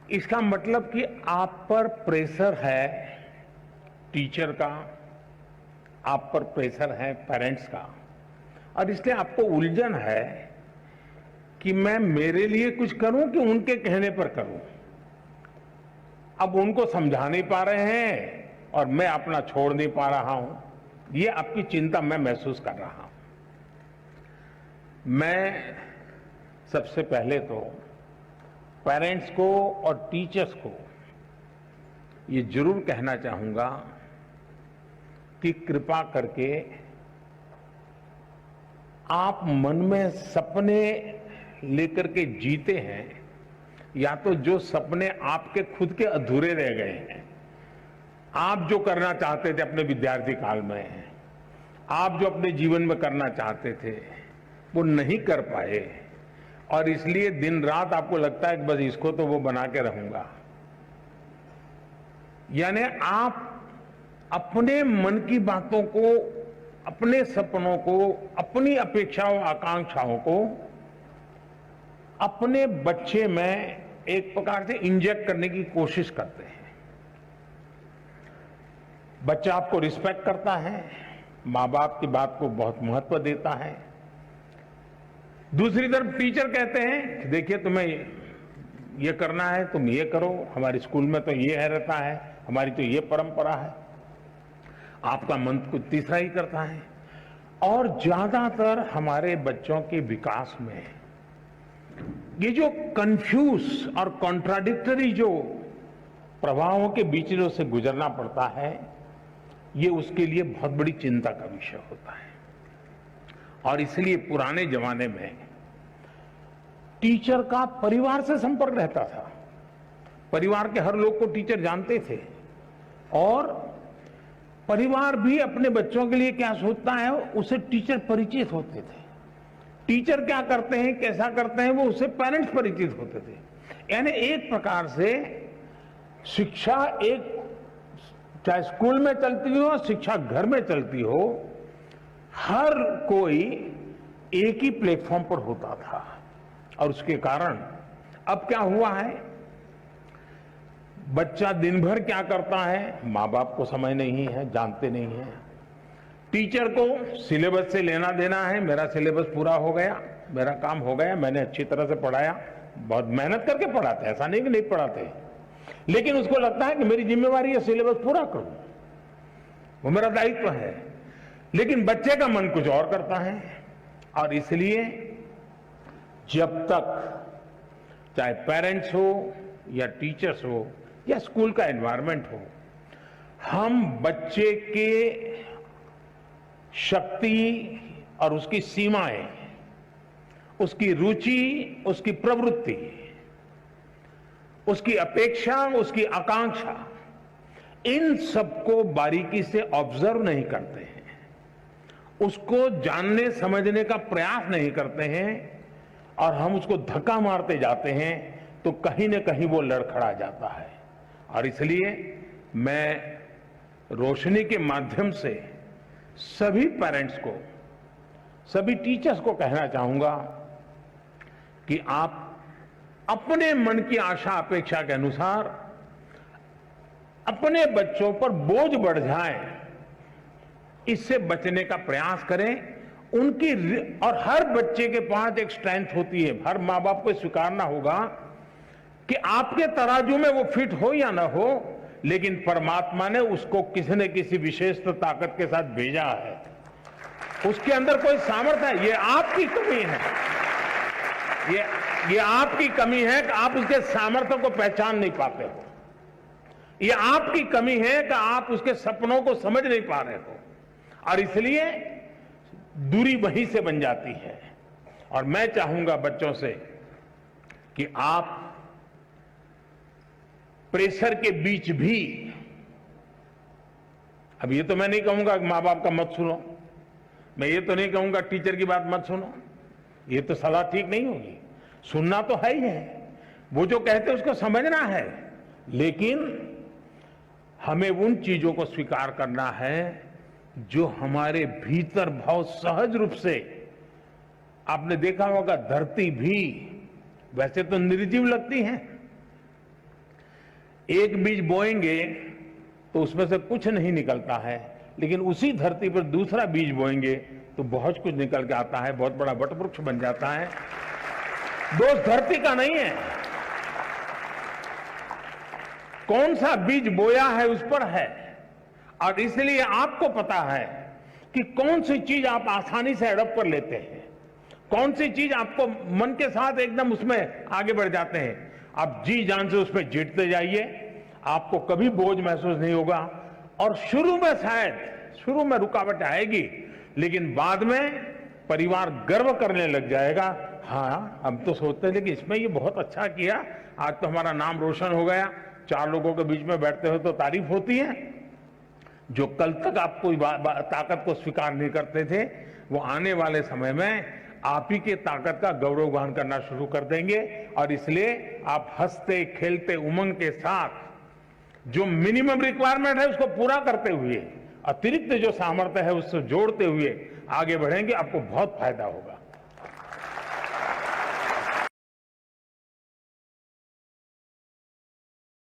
इसका मतलब कि आप पर प्रेशर है टीचर का, आप पर प्रेशर है पेरेंट्स का, और इसलिए आपको उलझन है कि मैं मेरे लिए कुछ करूं कि उनके कहने पर करूं। अब उनको समझा नहीं पा रहे हैं और मैं अपना छोड़ नहीं पा रहा हूं। ये आपकी चिंता मैं महसूस कर रहा हूं। मैं सबसे पहले तो पेरेंट्स को और टीचर्स को ये जरूर कहना चाहूंगा कि कृपा करके आप मन में सपने लेकर के जीते हैं, या तो जो सपने आपके खुद के अधूरे रह गए हैं, आप जो करना चाहते थे अपने विद्यार्थी काल में, आप जो अपने जीवन में करना चाहते थे वो नहीं कर पाए, और इसलिए दिन रात आपको लगता है कि बस इसको तो वो बना के रहूंगा। यानी आप अपने मन की बातों को, अपने सपनों को, अपनी अपेक्षाओं आकांक्षाओं को अपने बच्चे में एक प्रकार से इंजेक्ट करने की कोशिश करते हैं। बच्चा आपको रिस्पेक्ट करता है, मां बाप की बात को बहुत महत्व देता है। दूसरी तरफ टीचर कहते हैं कि देखिए तुम्हें ये करना है, तुम ये करो, हमारे स्कूल में तो ये है रहता है, हमारी तो ये परंपरा है। आपका मन कुछ तीसरा ही करता है। और ज्यादातर हमारे बच्चों के विकास में ये जो कंफ्यूज और कॉन्ट्राडिक्टरी जो प्रभावों के बीच से गुजरना पड़ता है, ये उसके लिए बहुत बड़ी चिंता का विषय होता है। और इसलिए पुराने जमाने में टीचर का परिवार से संपर्क रहता था। परिवार के हर लोग को टीचर जानते थे, और परिवार भी अपने बच्चों के लिए क्या सोचता है उसे टीचर परिचित होते थे। टीचर क्या करते हैं, कैसा करते हैं, वो उससे पेरेंट्स परिचित होते थे। यानी एक प्रकार से शिक्षा एक, चाहे स्कूल में चलती हो, शिक्षा घर में चलती हो, हर कोई एक ही प्लेटफॉर्म पर होता था। और उसके कारण अब क्या हुआ है, बच्चा दिन भर क्या करता है मां बाप को समझ नहीं है, जानते नहीं है। टीचर को सिलेबस से लेना देना है, मेरा सिलेबस पूरा हो गया, मेरा काम हो गया, मैंने अच्छी तरह से पढ़ाया, बहुत मेहनत करके पढ़ाते, ऐसा नहीं कि नहीं पढ़ाते, लेकिन उसको लगता है कि मेरी जिम्मेवारी है सिलेबस पूरा करूं, वो मेरा दायित्व है। लेकिन बच्चे का मन कुछ और करता है। और इसलिए जब तक चाहे पेरेंट्स हो या टीचर्स हो या स्कूल का एनवायरनमेंट हो, हम बच्चे के शक्ति और उसकी सीमाएं, उसकी रुचि, उसकी प्रवृत्ति, उसकी अपेक्षा, उसकी आकांक्षा, इन सबको बारीकी से ऑब्जर्व नहीं करते हैं, उसको जानने समझने का प्रयास नहीं करते हैं, और हम उसको धक्का मारते जाते हैं तो कहीं न कहीं वो लड़खड़ा जाता है। और इसलिए मैं रोशनी के माध्यम से सभी पेरेंट्स को, सभी टीचर्स को कहना चाहूंगा कि आप अपने मन की आशा अपेक्षा के अनुसार अपने बच्चों पर बोझ बढ़ जाए, इससे बचने का प्रयास करें। उनकी, और हर बच्चे के पास एक स्ट्रेंथ होती है, हर मां बाप को स्वीकारना होगा कि आपके तराजू में वो फिट हो या ना हो, लेकिन परमात्मा ने उसको किसी न किसी विशेष ताकत के साथ भेजा है, उसके अंदर कोई सामर्थ्य है। ये आपकी कमी है, ये आपकी कमी है कि आप उसके सामर्थ्य को पहचान नहीं पाते हो। ये आपकी कमी है कि आप उसके सपनों को समझ नहीं पा रहे हो, और इसलिए दूरी वहीं से बन जाती है। और मैं चाहूंगा बच्चों से कि आप प्रेशर के बीच भी, अब ये तो मैं नहीं कहूंगा कि मां बाप का मत सुनो, मैं ये तो नहीं कहूंगा टीचर की बात मत सुनो, ये तो सलाह ठीक नहीं होगी। सुनना तो है ही है, वो जो कहते हैं उसको समझना है, लेकिन हमें उन चीजों को स्वीकार करना है जो हमारे भीतर बहुत सहज रूप से, आपने देखा होगा धरती भी वैसे तो निर्जीव लगती है, एक बीज बोएंगे तो उसमें से कुछ नहीं निकलता है, लेकिन उसी धरती पर दूसरा बीज बोएंगे तो बहुत कुछ निकल के आता है, बहुत बड़ा वटवृक्ष बन जाता है। दोष धरती का नहीं है, कौन सा बीज बोया है उस पर है। और इसलिए आपको पता है कि कौन सी चीज आप आसानी से अडॉप्ट कर लेते हैं, कौन सी चीज आपको मन के साथ एकदम उसमें आगे बढ़ जाते हैं। आप जी जान से उसमें जीतते जाइए, आपको कभी बोझ महसूस नहीं होगा। और शुरू में शुरू में रुकावट आएगी, लेकिन बाद में परिवार गर्व करने लग जाएगा। हाँ, हम तो सोचते थे कि इसमें ये बहुत अच्छा किया, आज तो हमारा नाम रोशन हो गया। 4 लोगों के बीच में बैठते हुए तो तारीफ होती है। जो कल तक आपको ताकत को स्वीकार नहीं करते थे, वो आने वाले समय में आप ही के ताकत का गौरवगान करना शुरू कर देंगे। और इसलिए आप हंसते खेलते उमंग के साथ जो मिनिमम रिक्वायरमेंट है उसको पूरा करते हुए, अतिरिक्त जो सामर्थ्य है उससे जोड़ते हुए आगे बढ़ेंगे, आपको बहुत फायदा होगा।